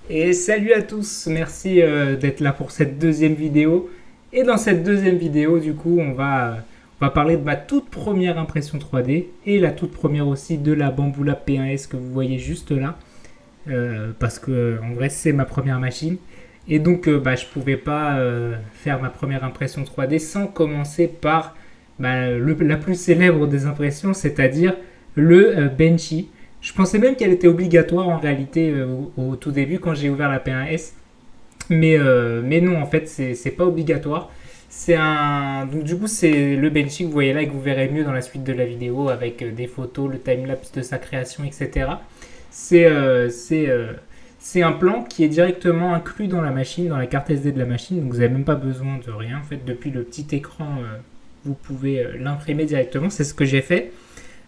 Et salut à tous, merci d'être là pour cette deuxième vidéo. Et dans cette deuxième vidéo, du coup, on va parler de ma toute première impression 3D et la toute première aussi de la Bamboula P1S que vous voyez juste là. Parce que en vrai, c'est ma première machine. Et donc, je pouvais pas faire ma première impression 3D sans commencer par la plus célèbre des impressions, c'est-à-dire le Benchy. Je pensais même qu'elle était obligatoire en réalité au tout début quand j'ai ouvert la P1S. Mais non, en fait, c'est pas obligatoire. Donc, du coup, c'est le Benchy que vous voyez là et que vous verrez mieux dans la suite de la vidéo avec des photos, le timelapse de sa création, etc. C'est euh, c'est euh, c'est un plan qui est directement inclus dans la machine, dans la carte SD de la machine. Donc, vous n'avez même pas besoin de rien. En fait, depuis le petit écran, vous pouvez l'imprimer directement. C'est ce que j'ai fait.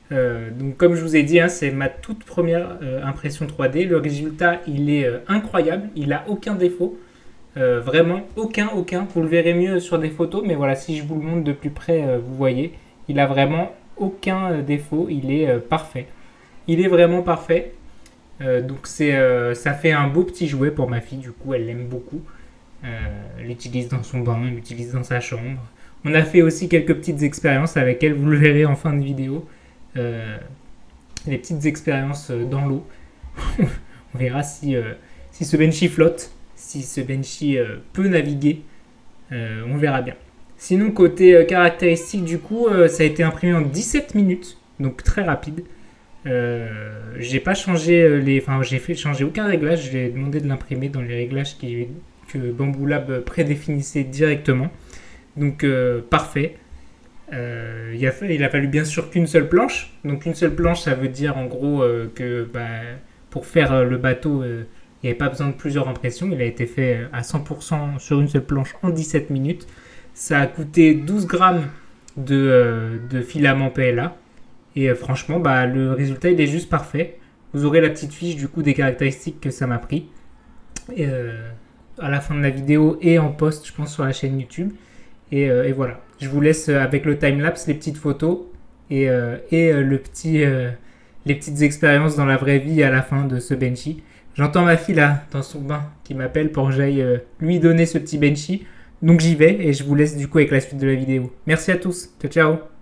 Donc comme je vous ai dit, hein, c'est ma toute première impression 3D. Le résultat, il est incroyable. Il a aucun défaut. Vraiment, aucun. Vous le verrez mieux sur des photos. Mais voilà, si je vous le montre de plus près, vous voyez, il a vraiment aucun défaut. Il est parfait. Il est vraiment parfait. Ça fait un beau petit jouet pour ma fille. Du coup, elle l'aime beaucoup. Elle l'utilise dans son bain, elle l'utilise dans sa chambre. On a fait aussi quelques petites expériences avec elle. Vous le verrez en fin de vidéo. Euh, des petites expériences dans l'eau. On verra si ce benchy flotte, si ce benchy peut naviguer. On verra bien. Sinon, côté caractéristique, du coup, ça a été imprimé en 17 minutes, donc très rapide. J'ai pas changé j'ai fait changer aucun réglage. J'ai demandé de l'imprimer dans les réglages que Bamboo Lab prédéfinissait directement. Donc parfait. Il a fallu bien sûr qu'une seule planche. Donc une seule planche, ça veut dire en gros pour faire le bateau, il n'y avait pas besoin de plusieurs impressions. Il a été fait à 100% sur une seule planche en 17 minutes. Ça a coûté 12 grammes de filament PLA. Et franchement, le résultat, il est juste parfait. Vous aurez la petite fiche du coup des caractéristiques que ça m'a pris. Et, à la fin de la vidéo et en post, je pense, sur la chaîne YouTube. Et voilà. Je vous laisse avec le timelapse, les petites photos et les petites expériences dans la vraie vie à la fin de ce benchy. J'entends ma fille là, dans son bain, qui m'appelle pour que j'aille lui donner ce petit benchy. Donc j'y vais et je vous laisse du coup avec la suite de la vidéo. Merci à tous. Ciao, ciao.